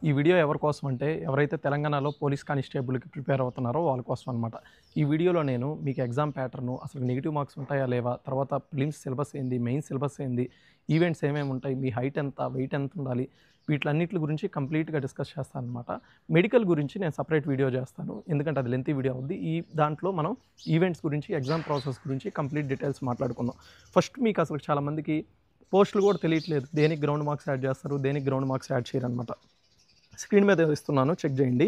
ఈ వీడియో ఎవరి కోసం అంటే ఎవరైతే తెలంగాణలో పోలీస్ కానిస్టేబుల్‌కి ప్రిపేర్ అవుతున్నారో వాళ్ళ కోసం అనమాట. ఈ వీడియోలో నేను మీకు ఎగ్జామ్ ప్యాటర్ను, అసలు నెగెటివ్ మార్క్స్ ఉంటాయా లేవా? తర్వాత ప్రిలిమ్స్ సిలబస్ ఏంది? మెయిన్ సిలబస్ ఏంది? ఈవెంట్స్ ఏమేమి ఉంటాయి? మీ హైట్ ఎంత? వెయిట్ ఎంత ఉండాలి? వీటిలన్నిటి గురించి కంప్లీట్‌గా డిస్కస్ చేస్తాననమాట. మెడికల్ గురించి నేను సెపరేట్ వీడియో చేస్తాను. ఎందుకంటే అది లెంతీ వీడియో అవుద్ది. దాంట్లో మనం ఈవెంట్స్ గురించి, ఎగ్జామ్ ప్రాసెస్ గురించి కంప్లీట్ డీటెయిల్స్ మాట్లాడుకుందాం. ఫస్ట్ మీకు అసలు చాలామందికి పోస్టులు కూడా తెలియట్లేదు. దేనికి గ్రౌండ్ మార్క్స్ యాడ్ చేస్తారు? దేనికి గ్రౌండ్ మార్క్స్ యాడ్ చేయరనమాట. స్క్రీన్ మీద ఇస్తున్నాను, చెక్ చేయండి.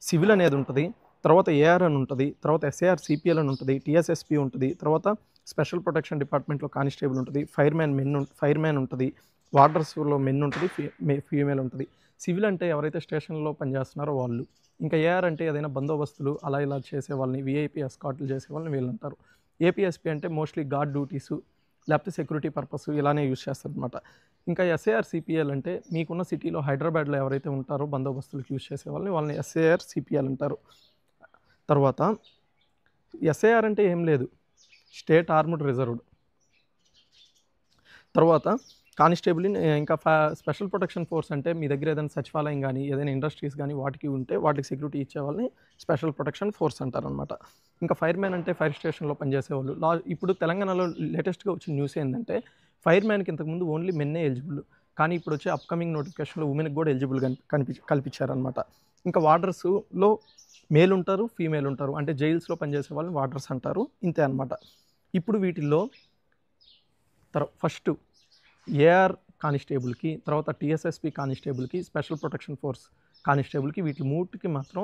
సివిల్ అనేది ఉంటుంది, తర్వాత ఏఆర్ అని ఉంటుంది, తర్వాత ఎస్ఏఆర్ సిపిఎల్ అని ఉంటుంది, టీఎస్ఎస్పి ఉంటుంది, తర్వాత స్పెషల్ ప్రొటెక్షన్ డిపార్ట్మెంట్లో కానిస్టేబుల్ ఉంటుంది, ఫైర్మ్యాన్ ఉంటుంది, వార్డర్స్లో మెన్ ఉంటుంది, ఫీమేల్ ఉంటుంది. సివిల్ అంటే ఎవరైతే స్టేషన్లో పనిచేస్తున్నారో వాళ్ళు. ఇంకా ఏఆర్ అంటే ఏదైనా బందోబస్తులు అలా ఇలా చేసే వాళ్ళని, విఐపి ఎస్కార్ట్లు చేసే వాళ్ళని వీళ్ళు అంటారు. ఏపీఎస్పి అంటే మోస్ట్లీ గార్డ్ డ్యూటీసు లేకపోతే సెక్యూరిటీ పర్పస్ ఇలానే యూజ్ చేస్తారనమాట. ఇంకా ఎస్ఏఆర్ సిపిఎల్ అంటే మీకున్న సిటీలో హైదరాబాద్లో ఎవరైతే ఉంటారో బందోబస్తులకు యూజ్ చేసే వాళ్ళని ఎస్ఏఆర్ సిపిఎల్ అంటారు. తర్వాత ఎస్ఏఆర్ అంటే ఏం లేదు, స్టేట్ ఆర్మ్డ్ రిజర్వ్డ్. తర్వాత కానిస్టేబుల్ ఇంకా స్పెషల్ ప్రొటెక్షన్ ఫోర్స్ అంటే మీ దగ్గర ఏదైనా సచివాలయం కానీ ఏదైనా ఇండస్ట్రీస్ కానీ వాటికి ఉంటే వాటికి సెక్యూరిటీ ఇచ్చే వాళ్ళని స్పెషల్ ప్రొటెక్షన్ ఫోర్స్ అంటారనమాట. ఇంకా ఫైర్మ్యాన్ అంటే ఫైర్ స్టేషన్లో పనిచేసేవాళ్ళు. ఇప్పుడు తెలంగాణలో లేటెస్ట్గా వచ్చిన న్యూస్ ఏంటంటే ఫైర్మ్యాన్కి ఇంతకుముందు ఓన్లీ మెన్నే ఎలిజిబుల్, కానీ ఇప్పుడు వచ్చే అప్కమింగ్ నోటిఫికేషన్లో ఉమెన్కి కూడా ఎలిజిబుల్ కల్పించారనమాట. ఇంకా వార్డర్స్లో మేల్ ఉంటారు, ఫీమేల్ ఉంటారు. అంటే జైల్స్లో పనిచేసే వాళ్ళని వార్డర్స్ అంటారు. ఇంతే అనమాట. ఇప్పుడు వీటిల్లో ఫస్ట్ ఏఆర్ కానిస్టేబుల్కి, తర్వాత టీఎస్ఎస్పి కానిస్టేబుల్కి, స్పెషల్ ప్రొటెక్షన్ ఫోర్స్ కానిస్టేబుల్కి వీటి మూటికి మాత్రం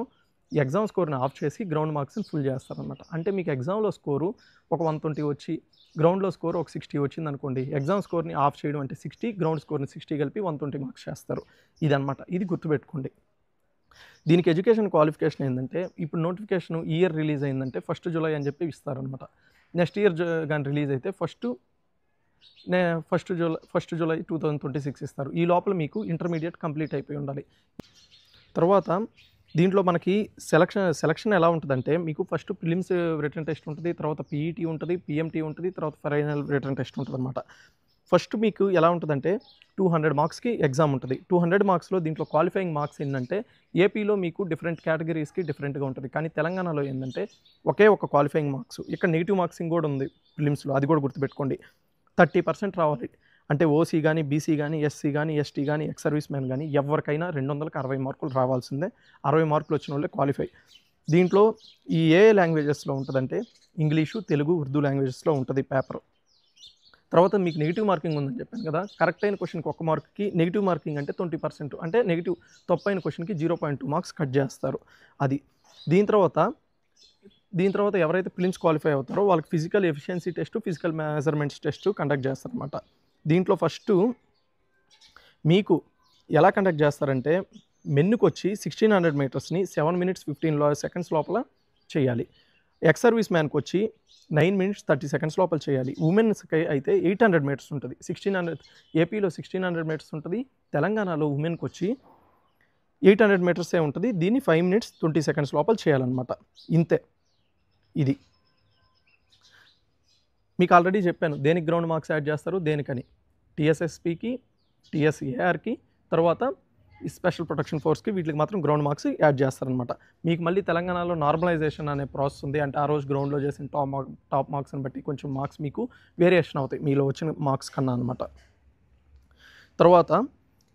ఎగ్జామ్ స్కోర్ని ఆఫ్ చేసి గ్రౌండ్ మార్క్స్ని ఫుల్ చేస్తారనమాట. అంటే మీకు ఎగ్జామ్లో స్కోరు ఒక 120 వచ్చి గ్రౌండ్లో స్కోర్ ఒక 60 వచ్చింది అనుకోండి, ఎగ్జామ్ స్కోర్ని ఆఫ్ చేయడం అంటే 60, గ్రౌండ్ స్కోర్ని 60 కలిపి 120 మార్క్స్ చేస్తారు. ఇదనమాట. ఇది గుర్తుపెట్టుకోండి. దీనికి ఎడ్యుకేషన్ క్వాలిఫికేషన్ ఏంటంటే ఇప్పుడు నోటిఫికేషన్ ఇయర్ రిలీజ్ అయిందంటే 1 జూలై అని చెప్పి ఇస్తారనమాట. నెక్స్ట్ ఇయర్ కానీ రిలీజ్ అయితే ఫస్ట్ జూలై 2026 ఇస్తారు. ఈ లోపల మీకు ఇంటర్మీడియట్ కంప్లీట్ అయిపోయి ఉండాలి. తర్వాత దీంట్లో మనకి సెలక్షన్ ఎలా ఉంటుందంటే మీకు ఫస్ట్ ప్రిలిమ్స్ రిటన్ టెస్ట్ ఉంటుంది, తర్వాత పీఈటీ ఉంటుంది, పిఎంటీ ఉంటుంది, తర్వాత ఫైనల్ రిటన్ టెస్ట్ ఉంటుంది అనమాట. ఫస్ట్ మీకు ఎలా ఉంటుందంటే 200 మార్క్స్కి ఎగ్జామ్ ఉంటుంది. 200 మార్క్స్లో దీంట్లో క్వాలిఫైయింగ్ మార్క్స్ ఏంటంటే ఏపీలో మీకు డిఫరెంట్ కేటగిరీస్కి డిఫరెంట్గా ఉంటుంది, కానీ తెలంగాణలో ఏంటంటే ఒకే ఒక క్వాలిఫైయింగ్ మార్క్స్. ఇక్కడ నెగిటివ్ మార్క్సింగ్ కూడా ఉంది ప్రిలిమ్స్లో, అది కూడా గుర్తుపెట్టుకోండి. 30% రావాలి. అంటే ఓసీ కానీ, బీసీ కానీ, ఎస్సీ కానీ, ఎస్టీ కానీ, ఎక్స్ సర్వీస్ మ్యాన్ కానీ ఎవరికైనా 200కి 60 మార్కులు రావాల్సిందే. 60 మార్కులు వచ్చిన వాళ్ళే క్వాలిఫై. దీంట్లో ఈ ఏ లాంగ్వేజెస్లో ఉంటుందంటే ఇంగ్లీషు, తెలుగు, ఉర్దూ లాంగ్వేజెస్లో ఉంటుంది పేపర్. తర్వాత మీకు నెగిటివ్ మార్కింగ్ ఉందని చెప్పాను కదా, కరెక్ట్ అయిన క్వశ్చన్కి 1 మార్క్కి నెగిటివ్ మార్కింగ్ అంటే 20%, అంటే నెగిటివ్ తప్పైన క్వశ్చన్కి 0.2 మార్క్స్ కట్ చేస్తారు. అది దీని తర్వాత ఎవరైతే ప్రిలిమ్స్ క్వాలిఫై అవుతారో వాళ్ళకి physical efficiency test, physical measurements test conduct చేస్తారనమాట. దీంట్లో ఫస్ట్ మీకు ఎలా కండక్ట్ చేస్తారంటే మెన్నుకు వచ్చి 1600 మీటర్స్ని 7 minutes 15 seconds లోపల చేయాలి. ఎక్స్ సర్వీస్ మ్యాన్కి వచ్చి 9 minutes 30 seconds లోపల చేయాలి. ఉమెన్స్కి అయితే 800 మీటర్స్ ఉంటుంది. 1600 ఏపీలో 1600 మీటర్స్ ఉంటుంది, తెలంగాణలో ఉమెన్కి వచ్చి 800 మీటర్సే ఉంటుంది. దీన్ని 5 minutes 20 seconds లోపల చేయాలన్నమాట. ఇంతే. ఇది మీకు ఆల్రెడీ చెప్పాను దేనికి గ్రౌండ్ మార్క్స్ యాడ్ చేస్తారు దేనికని. టీఎస్ఎస్పికి, టీఎస్ఏఆర్కి, తర్వాత స్పెషల్ ప్రొటెక్షన్ ఫోర్స్కి వీటికి మాత్రం గ్రౌండ్ మార్క్స్ యాడ్ చేస్తారనమాట. మీకు మళ్ళీ తెలంగాణలో నార్మలైజేషన్ అనే ప్రాసెస్ ఉంది. అంటే ఆ రోజు గ్రౌండ్లో చేసిన టాప్ మార్క్స్ని బట్టి కొంచెం మార్క్స్ మీకు వేరియేషన్ అవుతాయి మీలో వచ్చిన మార్క్స్ కన్నా అనమాట. తర్వాత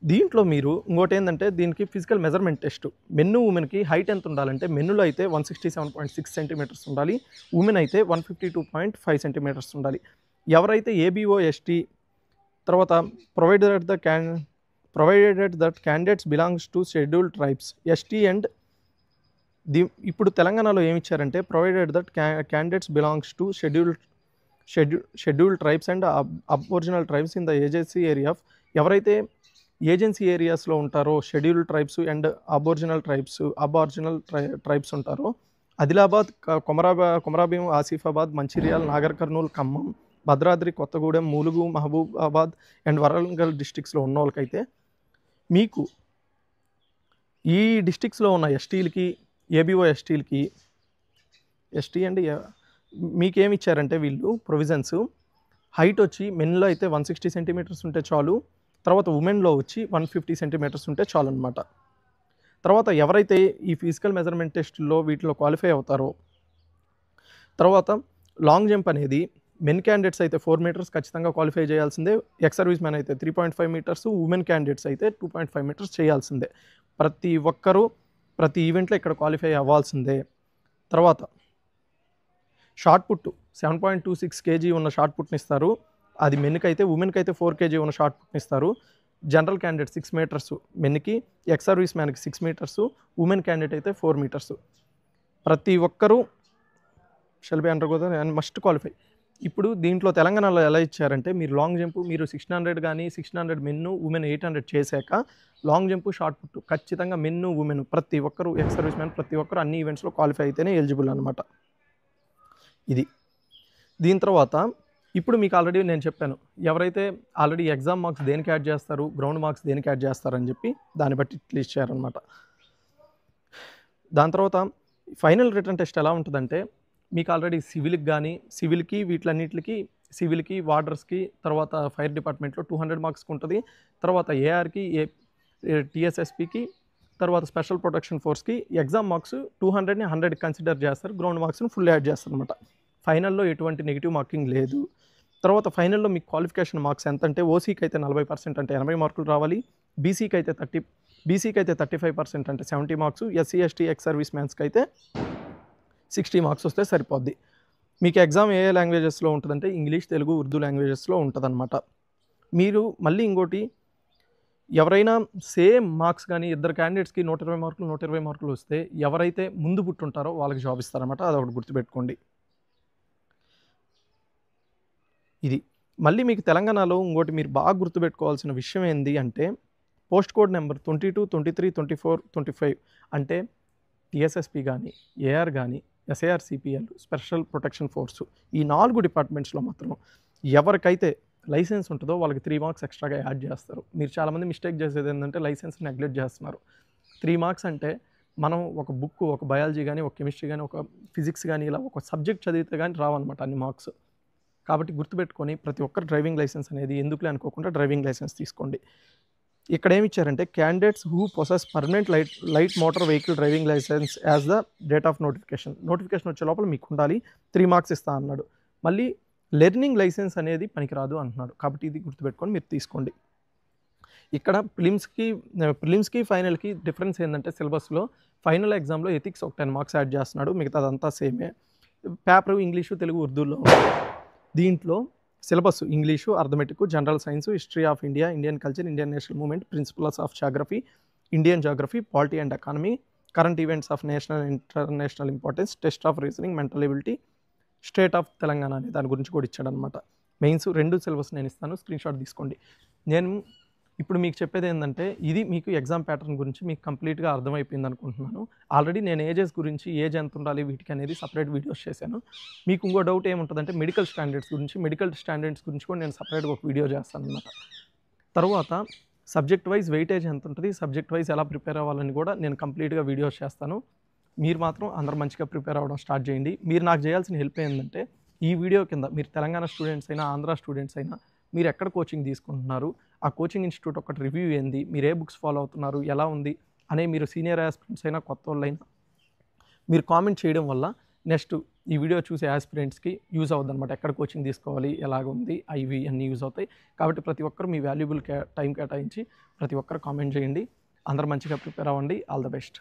దీంట్లో మీరు ఇంకోటి ఏంటంటే దీనికి ఫిజికల్ మెజర్మెంట్ టెస్ట్. మెన్ను ఉమెన్కి హైట్ ఎంత ఉండాలంటే మెన్నులో అయితే 167.6 సెంటీమీటర్స్ ఉండాలి, ఉమెన్ అయితే 152.5 సెంటీమీటర్స్ ఉండాలి. ఎవరైతే ఏబిఓ ఎస్టీ తర్వాత provided that candidates belongs to scheduled tribes ST and ఇప్పుడు తెలంగాణలో ఏమి ఇచ్చారంటే provided that candidates belongs to scheduled tribes and Aboriginal tribes in the agency area of ఎవరైతే ఏజెన్సీ ఏరియాస్లో ఉంటారో షెడ్యూల్డ్ ట్రైబ్స్ అండ్ అబార్జినల్ ట్రైబ్స్ ఉంటారో Adilabad, కొమరాభీం, Asifabad, Mancherial, Nagar Kurnool, Khammam, Bhadradri Kothagudem, Mulugu, Mahabubabad and Warangal డిస్ట్రిక్ట్స్లో ఉన్న వాళ్ళకైతే మీకు ఈ డిస్ట్రిక్ట్స్లో ఉన్న ఎస్టీలకి, ఏబిఓ ఎస్టీలకి ఎస్టీ అండ్ మీకేమి ఇచ్చారంటే వీళ్ళు ప్రొవిజన్స్ హైట్ వచ్చి మెన్లో అయితే 160 సెంటీమీటర్స్ ఉంటే చాలు, తర్వాత ఉమెన్లో వచ్చి 150 సెంటీమీటర్స్ ఉంటే చాలు అనమాట. తర్వాత ఎవరైతే ఈ ఫిజికల్ మెజర్మెంట్ టెస్టుల్లో వీటిలో క్వాలిఫై అవుతారో తర్వాత లాంగ్ జంప్ అనేది మెన్ క్యాండిడేట్స్ అయితే 4 మీటర్స్ ఖచ్చితంగా క్వాలిఫై చేయాల్సిందే. ఎక్స్ సర్వీస్ మ్యాన్ అయితే 3.5 మీటర్స్, ఉమెన్ క్యాండిడేట్స్ అయితే 2.5 మీటర్స్ చేయాల్సిందే. ప్రతి ఒక్కరూ ప్రతి ఈవెంట్లో ఇక్కడ క్వాలిఫై అవ్వాల్సిందే. తర్వాత షార్ట్ పుట్ 7.26 కేజీ ఉన్న షార్ట్ పుట్ని ఇస్తారు. అది మెన్కి అయితే, ఉమెన్కి అయితే 4 కేజీ ఉన్న షార్ట్ పుట్ని ఇస్తారు. జనరల్ క్యాండిడేట్ 6 మీటర్స్ మెన్కి, ఎక్స్ సర్వీస్ మ్యాన్కి 6 మీటర్స్, ఉమెన్ క్యాండిడేట్ అయితే 4 మీటర్స్. ప్రతి ఒక్కరూ shall be undergo and must qualify. ఇప్పుడు దీంట్లో తెలంగాణలో ఎలా ఇచ్చారంటే మీరు లాంగ్ జంప్ మీరు 1600 కానీ 1600 మెన్, ఉమెన్ 800 చేశాక లాంగ్ జంప్ షార్ట్ పుట్ ఖచ్చితంగా మెన్, ఉమెన్ ప్రతి ఒక్కరు ఎక్స్ సర్వీస్ మ్యాన్ ప్రతి ఒక్కరు అన్ని ఈవెంట్స్లో క్వాలిఫై అయితేనే ఎలిజిబుల్ అనమాట. ఇది దీని తర్వాత ఇప్పుడు మీకు ఆల్రెడీ నేను చెప్పాను ఎవరైతే ఆల్రెడీ ఎగ్జామ్ మార్క్స్ దేనికి యాడ్ చేస్తారు, గ్రౌండ్ మార్క్స్ దేనికి యాడ్ చేస్తారని చెప్పి దాన్ని బట్టి ఇట్లా ఇచ్చారనమాట. దాని తర్వాత ఫైనల్ రిటర్న్ టెస్ట్ ఎలా ఉంటుందంటే మీకు ఆల్రెడీ సివిల్కి కానీ సివిల్కి వీటిలన్నిటికి సివిల్కి వార్డర్స్కి తర్వాత ఫైర్ డిపార్ట్మెంట్లో 200 మార్క్స్కి ఉంటుంది. తర్వాత ఏఆర్కి టీఎస్ఎస్పికి తర్వాత స్పెషల్ ప్రొటెక్షన్ ఫోర్స్కి ఎగ్జామ్ మార్క్స్ 200ని 100 కన్సిడర్ చేస్తారు. గ్రౌండ్ మార్క్స్ని ఫుల్ యాడ్ చేస్తారు అనమాట. ఫైనల్లో ఎటువంటి నెగిటివ్ మార్కింగ్ లేదు. తర్వాత ఫైనల్లో మీకు క్వాలిఫికేషన్ మార్క్స్ ఎంత అంటే ఓసీకి అయితే 40% అంటే 80 మార్కులు రావాలి, బీసీకి అయితే 35% అంటే 70 marks, SC ST ex service మ్యాన్స్కి అయితే 60 మార్క్స్ వస్తే సరిపోద్ది. మీకు ఎగ్జామ్ ఏ లాంగ్వేజెస్లో ఉంటుందంటే ఇంగ్లీష్, తెలుగు, ఉర్దూ లాంగ్వేజెస్లో ఉంటుందన్నమాట. మీరు మళ్ళీ ఇంకోటి ఎవరైనా సేమ్ మార్క్స్ కానీ ఇద్దరు క్యాండిడేట్స్కి 120 మార్కులు వస్తే ఎవరైతే ముందు పుట్టుంటారో వాళ్ళకి జాబ్ ఇస్తారన్నమాట. అదొకటి గుర్తుపెట్టుకోండి. ఇది మళ్ళీ మీకు తెలంగాణలో ఇంకోటి మీరు బాగా గుర్తుపెట్టుకోవాల్సిన విషయం ఏంది అంటే పోస్ట్ కోడ్ నెంబర్ 22, 23, 24, 25 అంటే టీఎస్ఎస్పి కానీ ఏఆర్ కానీ SIR CPL special protection force ఈ 4 డిపార్ట్మెంట్స్లో మాత్రం ఎవరికైతే లైసెన్స్ ఉంటుందో వాళ్ళకి 3 మార్క్స్ ఎక్స్ట్రాగా యాడ్ చేస్తారు. మీరు చాలామంది మిస్టేక్ చేసేది ఏంటంటే లైసెన్స్ నెగ్లెక్ట్ చేస్తున్నారు. 3 మార్క్స్ అంటే మనం ఒక బుక్, ఒక బయాలజీ కానీ, ఒక కెమిస్ట్రీ కానీ, ఒక ఫిజిక్స్ కానీ ఇలా ఒక సబ్జెక్ట్ చదివితే కానీ రావన్నమాట అన్ని మార్క్స్. కాబట్టి గుర్తుపెట్టుకొని ప్రతి ఒక్కరు డ్రైవింగ్ లైసెన్స్ అనేది ఎందుకులే అనుకోకుండా డ్రైవింగ్ లైసెన్స్ తీసుకోండి. ఇక్కడ ఏమి ఇచ్చారంటే candidates who possess permanent light motor vehicle driving licence as the date of notification వచ్చే లోపల మీకు ఉండాలి, 3 మార్క్స్ ఇస్తా అన్నాడు. మళ్ళీ లెర్నింగ్ లైసెన్స్ అనేది పనికిరాదు అంటున్నాడు. కాబట్టి ఇది గుర్తుపెట్టుకొని మీరు తీసుకోండి. ఇక్కడ ప్రిలిమ్స్కి ఫైనల్కి డిఫరెన్స్ ఏంటంటే సిలబస్లో ఫైనల్ ఎగ్జామ్లో ఎథిక్స్ ఒక 10 మార్క్స్ యాడ్ చేస్తున్నాడు, మిగతాదంతా సేమే. పేపర్ ఇంగ్లీషు, తెలుగు, ఉర్దూలో. దీంట్లో syllabus English, arithmetic, general science, history of India, Indian culture, Indian national movement, principles of geography, Indian geography, polity and economy, current events of national and international importance, test of reasoning, mental ability, state of Telangana అనే దాని గురించి కూడా ఇచ్చాడనమాట. Mains 2 syllabus నేను ఇస్తాను, screen shot తీసుకోండి. నేను ఇప్పుడు మీకు చెప్పేది ఏంటంటే ఇది మీకు ఎగ్జామ్ ప్యాటర్న్ గురించి మీకు కంప్లీట్గా అర్థమైపోయింది అనుకుంటున్నాను. ఆల్రెడీ నేను ఏజెస్ గురించి ఏజ్ ఎంత ఉండాలి వీటికి అనేది సపరేట్ వీడియోస్ చేశాను. మీకు ఇంకో డౌట్ ఏముంటుందంటే మెడికల్ స్టాండర్డ్స్ గురించి కూడా నేను సపరేట్గా ఒక వీడియో చేస్తాను అనమాట. తర్వాత సబ్జెక్ట్ వైజ్ వెయిటేజ్ ఎంత ఉంటుంది, సబ్జెక్ట్ వైజ్ ఎలా ప్రిపేర్ అవ్వాలని కూడా నేను కంప్లీట్గా వీడియోస్ చేస్తాను. మీరు మాత్రం అందరూ మంచిగా ప్రిపేర్ అవ్వడం స్టార్ట్ చేయండి. మీరు నాకు చేయాల్సిన హెల్ప్ ఏంటంటే ఈ వీడియో కింద మీరు తెలంగాణ స్టూడెంట్స్ అయినా ఆంధ్ర స్టూడెంట్స్ అయినా మీరు ఎక్కడ కోచింగ్ తీసుకుంటున్నారు, ఆ కోచింగ్ ఇన్స్టిట్యూట్ ఒకటి రివ్యూ ఏంది, మీరు ఏ బుక్స్ ఫాలో అవుతున్నారు, ఎలా ఉంది అనే మీరు సీనియర్ ఆస్పిరెంట్స్ అయినా కొత్త వాళ్ళైనా మీరు కామెంట్ చేయడం వల్ల నెక్స్ట్ ఈ వీడియో చూసే ఆస్పిరెంట్స్కి యూజ్ అవుతుంది అనమాట. ఎక్కడ కోచింగ్ తీసుకోవాలి, ఎలాగ ఉంది, ఇవి అన్నీ యూజ్ అవుతాయి. కాబట్టి ప్రతి ఒక్కరు మీ వాల్యుబుల్ టైం కేటాయించి ప్రతి ఒక్కరు కామెంట్ చేయండి. అందరూ మంచిగా ప్రిపేర్ అవ్వండి. All the best.